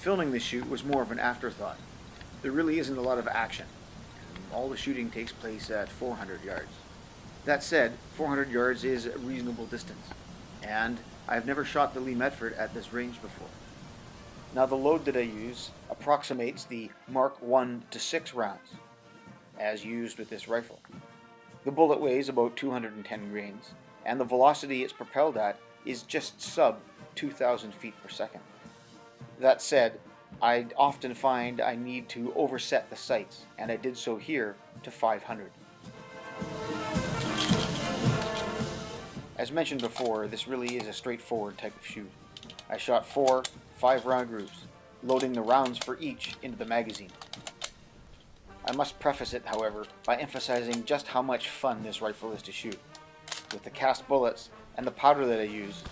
Filming this shoot was more of an afterthought. There really isn't a lot of action. All the shooting takes place at 400 yards. That said, 400 yards is a reasonable distance, and I've never shot the Lee-Metford at this range before. Now the load that I use approximates the Mark I to 6 rounds, as used with this rifle. The bullet weighs about 210 grains, and the velocity it's propelled at is just sub 2,000 feet per second. That said, I often find I need to overset the sights, and I did so here to 500. As mentioned before, this really is a straightforward type of shoot. I shot 4 5-round groups, loading the rounds for each into the magazine. I must preface it, however, by emphasizing just how much fun this rifle is to shoot. With the cast bullets and the powder that I use,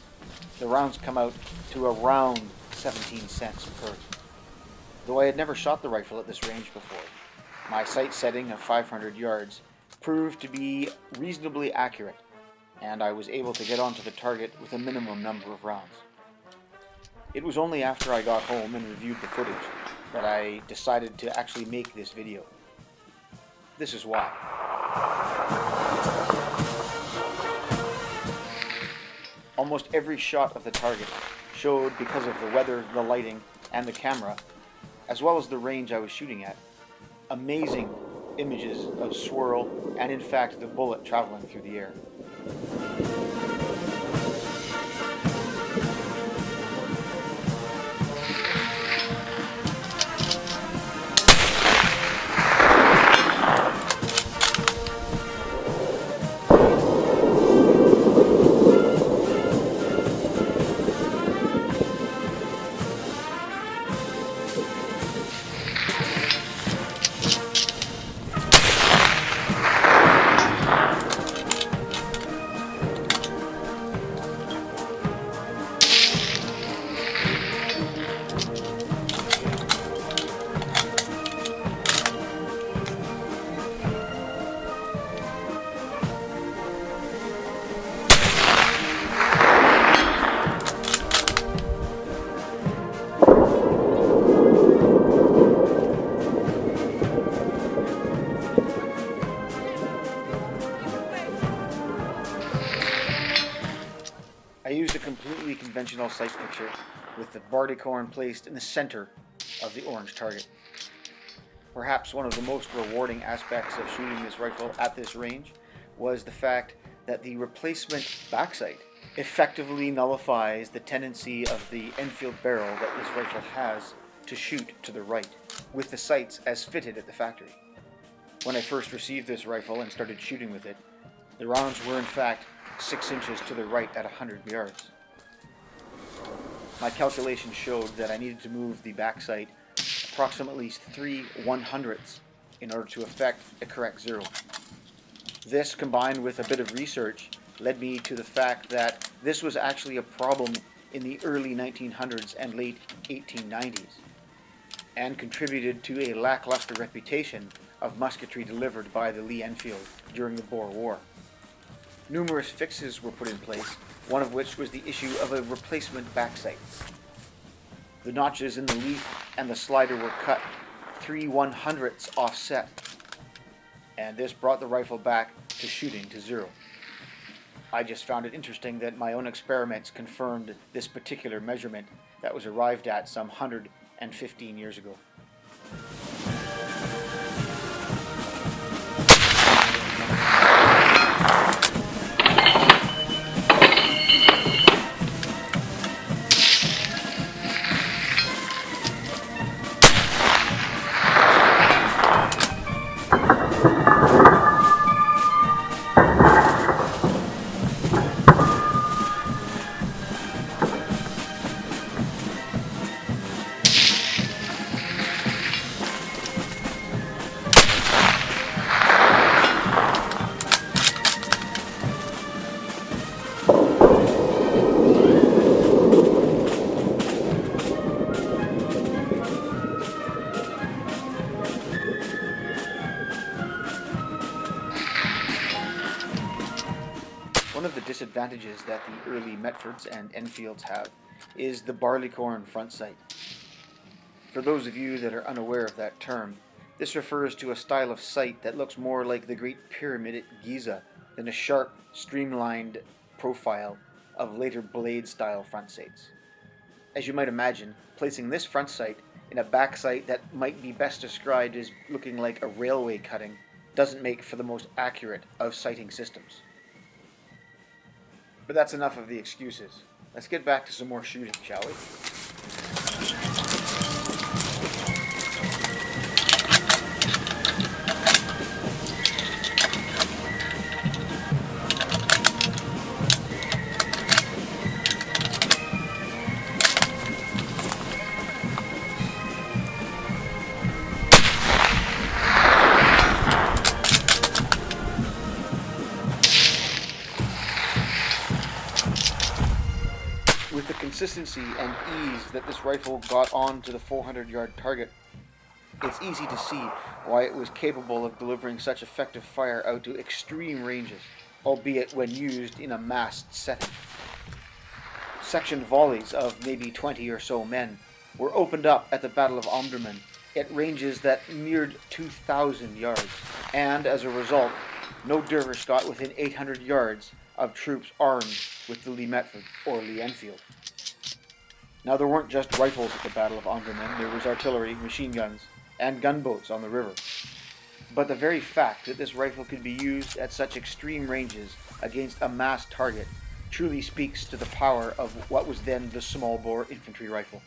the rounds come out to around 17 cents per. Though I had never shot the rifle at this range before, my sight setting of 500 yards proved to be reasonably accurate, and I was able to get onto the target with a minimum number of rounds. It was only after I got home and reviewed the footage that I decided to actually make this video. This is why. Almost every shot of the target showed, because of the weather, the lighting, and the camera, as well as the range I was shooting at, amazing images of swirl and, in fact, the bullet traveling through the air. I used a completely conventional sight picture with the barleycorn placed in the center of the orange target. Perhaps one of the most rewarding aspects of shooting this rifle at this range was the fact that the replacement backsight effectively nullifies the tendency of the Enfield barrel that this rifle has to shoot to the right, with the sights as fitted at the factory. When I first received this rifle and started shooting with it, the rounds were in fact 6 inches to the right at 100 yards. My calculations showed that I needed to move the backsight approximately 3 1/100ths in order to effect a correct zero. This, combined with a bit of research, led me to the fact that this was actually a problem in the early 1900s and late 1890s, and contributed to a lackluster reputation of musketry delivered by the Lee-Enfield during the Boer War. Numerous fixes were put in place, one of which was the issue of a replacement backsight. The notches in the leaf and the slider were cut 3 1/100ths offset, and this brought the rifle back to shooting to zero. I just found it interesting that my own experiments confirmed this particular measurement that was arrived at some 115 years ago. One of the disadvantages that the early Metfords and Enfields have is the barleycorn front sight. For those of you that are unaware of that term, this refers to a style of sight that looks more like the Great Pyramid at Giza than a sharp, streamlined profile of later blade-style front sights. As you might imagine, placing this front sight in a back sight that might be best described as looking like a railway cutting doesn't make for the most accurate of sighting systems. But that's enough of the excuses. Let's get back to some more shooting, shall we? With the consistency and ease that this rifle got on to the 400-yard target, it's easy to see why it was capable of delivering such effective fire out to extreme ranges, albeit when used in a massed setting. Sectioned volleys of maybe 20 or so men were opened up at the Battle of Omdurman at ranges that neared 2,000 yards, and as a result, no dervish got within 800 yards of troops armed with the Lee-Metford or Lee-Enfield. Now there weren't just rifles at the Battle of Omdurman, there was artillery, machine guns, and gunboats on the river. But the very fact that this rifle could be used at such extreme ranges against a massed target truly speaks to the power of what was then the small bore infantry rifle.